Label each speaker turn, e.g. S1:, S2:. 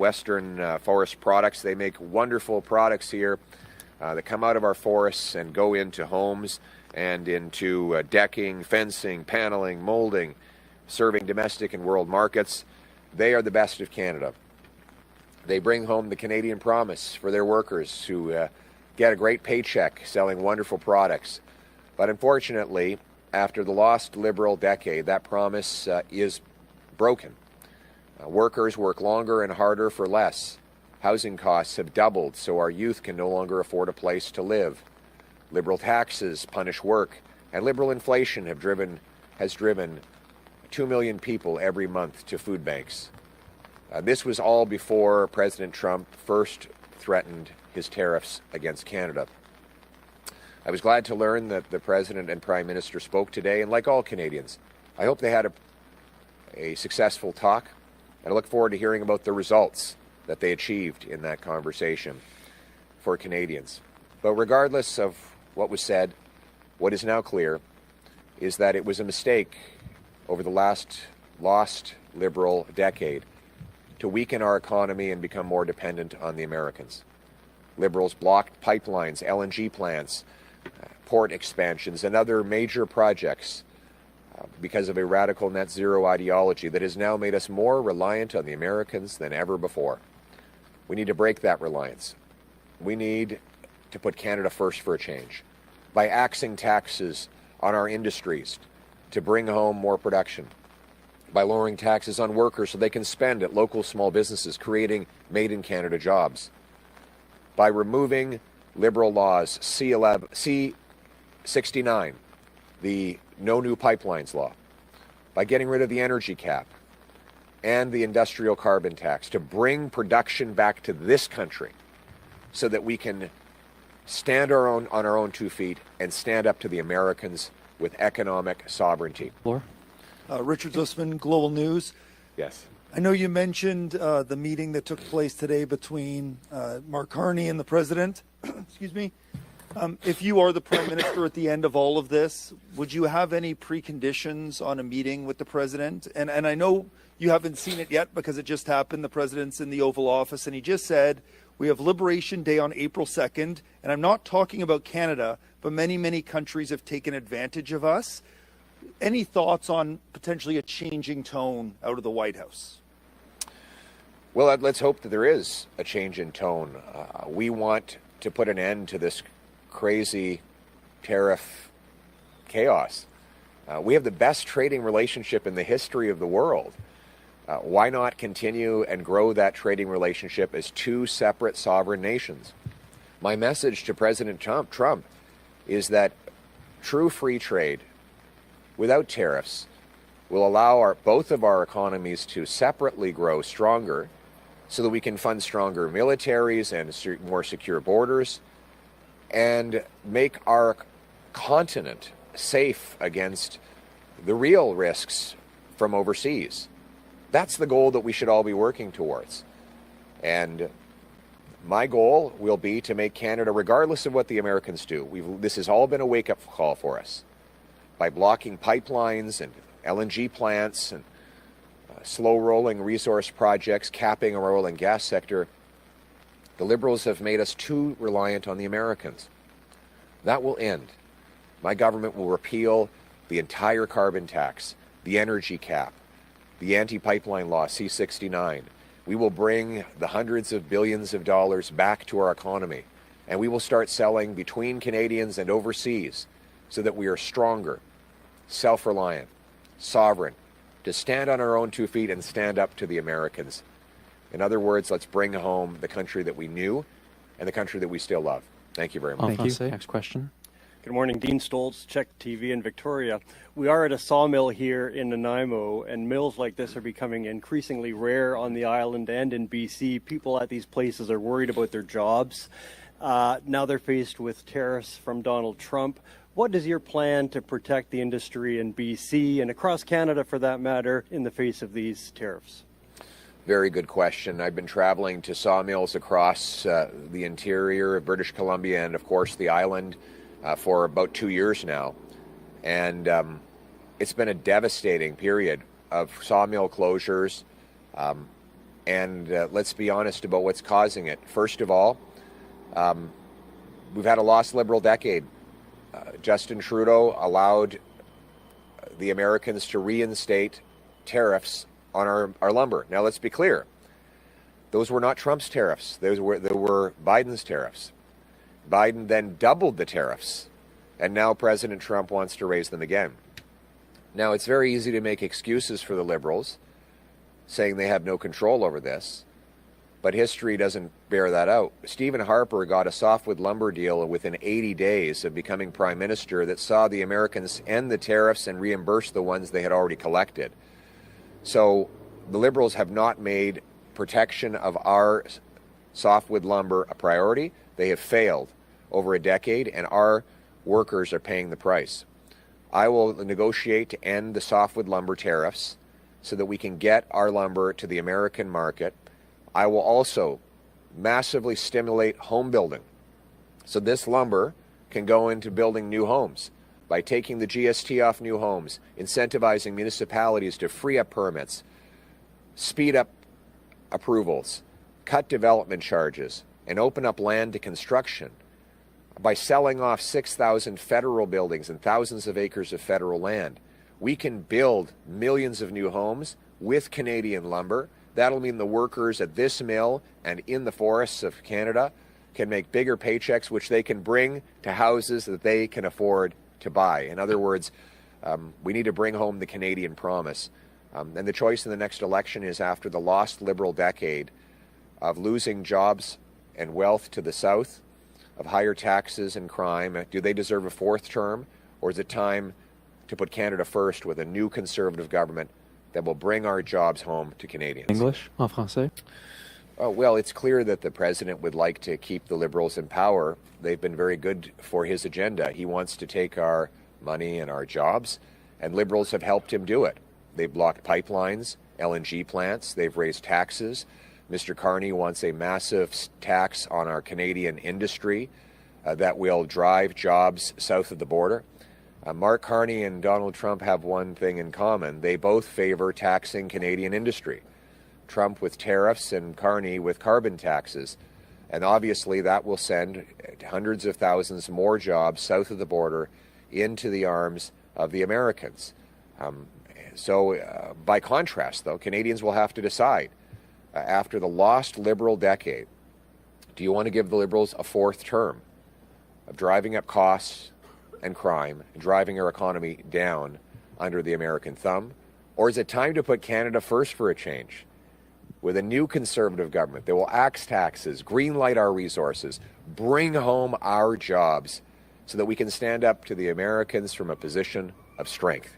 S1: Western forest products. They make wonderful products here that come out of our forests and go into homes and into decking, fencing, paneling, molding, serving domestic and world markets. They are the best of Canada. They bring home the Canadian promise for their workers who get a great paycheck selling wonderful products. But unfortunately, after the lost Liberal decade, that promise is broken. Workers work longer and harder for less. Housing costs have doubled, so our youth can no longer afford a place to live. Liberal taxes punish work, and Liberal inflation has driven 2 million people every month to food banks. This was all before President Trump first threatened his tariffs against Canada. I was glad to learn that the President and Prime Minister spoke today, and like all Canadians, I hope they had a successful talk, and I look forward to hearing about the results that they achieved in that conversation for Canadians. But regardless of what was said, what is now clear is that it was a mistake over the last lost Liberal decade to weaken our economy and become more dependent on the Americans. Liberals blocked pipelines, LNG plants, port expansions, and other major projects because of a radical net zero ideology that has now made us more reliant on the Americans than ever before. We need to break that reliance. We need to put Canada first for a change by axing taxes on our industries to bring home more production, by lowering taxes on workers so they can spend at local small businesses, creating made-in-Canada jobs, by removing Liberal laws, C-69, the No New Pipelines law, by getting rid of the energy cap and the industrial carbon tax to bring production back to this country so that we can stand on our own 2 feet and stand up to the Americans with economic sovereignty.
S2: Richard Zussman, Global News.
S1: Yes.
S2: I know you mentioned the meeting that took place today between Mark Carney and the President. Excuse me. If you are the Prime Minister at the end of all of this, would you have any preconditions on a meeting with the President? And I know you haven't seen it yet because it just happened. The President's in the Oval Office, and he just said, we have Liberation Day on April 2nd, and I'm not talking about Canada, but many, many countries have taken advantage of us. Any thoughts on potentially a changing tone out of the White House?
S1: Well, let's hope that there is a change in tone. We want to put an end to this crazy tariff chaos. We have the best trading relationship in the history of the world. Why not continue and grow that trading relationship as two separate sovereign nations? My message to President Trump is that true free trade without tariffs will allow both of our economies to separately grow stronger so that we can fund stronger militaries and more secure borders and make our continent safe against the real risks from overseas. That's the goal that we should all be working towards. And my goal will be to make Canada, regardless of what the Americans do, this has all been a wake-up call for us. By blocking pipelines and LNG plants and slow-rolling resource projects, capping our oil and gas sector, the Liberals have made us too reliant on the Americans. That will end. My government will repeal the entire carbon tax, the energy cap, the anti-pipeline law, C-69. We will bring the hundreds of billions of dollars back to our economy, and we will start selling between Canadians and overseas so that we are stronger, self-reliant, sovereign, to stand on our own 2 feet and stand up to the Americans. In other words, let's bring home the country that we knew and the country that we still love. Thank you very much.
S3: Thank you. Next question.
S4: Good morning, Dean Stoltz, Czech TV in Victoria. We are at a sawmill here in Nanaimo, and mills like this are becoming increasingly rare on the island and in BC. People at these places are worried about their jobs. Now they're faced with tariffs from Donald Trump. What is your plan to protect the industry in BC and across Canada, for that matter, in the face of these tariffs?
S1: Very good question. I've been traveling to sawmills across the interior of British Columbia and, of course, the island for about 2 years now. And it's been a devastating period of sawmill closures And let's be honest about what's causing it. First of all, we've had a lost Liberal decade. Justin Trudeau allowed the Americans to reinstate tariffs on our lumber. Now, let's be clear. Those were not Trump's tariffs. They were Biden's tariffs. Biden then doubled the tariffs, and now President Trump wants to raise them again. Now, it's very easy to make excuses for the Liberals, saying they have no control over this, but history doesn't bear that out. Stephen Harper got a softwood lumber deal within 80 days of becoming Prime Minister that saw the Americans end the tariffs and reimburse the ones they had already collected. So the Liberals have not made protection of our softwood lumber a priority. They have failed over a decade, and our workers are paying the price. I will negotiate to end the softwood lumber tariffs so that we can get our lumber to the American market. I will also massively stimulate home building. So this lumber can go into building new homes by taking the GST off new homes, incentivizing municipalities to free up permits, speed up approvals, cut development charges, and open up land to construction. By selling off 6,000 federal buildings and thousands of acres of federal land, we can build millions of new homes with Canadian lumber. That'll mean the workers at this mill and in the forests of Canada can make bigger paychecks, which they can bring to houses that they can afford to buy. In other words, we need to bring home the Canadian promise. And the choice in the next election is after the lost Liberal decade of losing jobs and wealth to the South, of higher taxes and crime. Do they deserve a fourth term, or is it time to put Canada first with a new Conservative government that will bring our jobs home to Canadians?
S3: English, en français.
S1: Well, it's clear that the president would like to keep the Liberals in power. They've been very good for his agenda. He wants to take our money and our jobs, and Liberals have helped him do it. They've blocked pipelines, LNG plants, they've raised taxes. Mr. Carney wants a massive tax on our Canadian industry that will drive jobs south of the border. Mark Carney and Donald Trump have one thing in common. They both favor taxing Canadian industry. Trump with tariffs and Carney with carbon taxes. And obviously that will send hundreds of thousands more jobs south of the border into the arms of the Americans. So by contrast, though, Canadians will have to decide after the lost Liberal decade, do you want to give the Liberals a fourth term of driving up costs and crime and driving our economy down under the American thumb? Or is it time to put Canada first for a change with a new Conservative government that will axe taxes, greenlight our resources, bring home our jobs so that we can stand up to the Americans from a position of strength?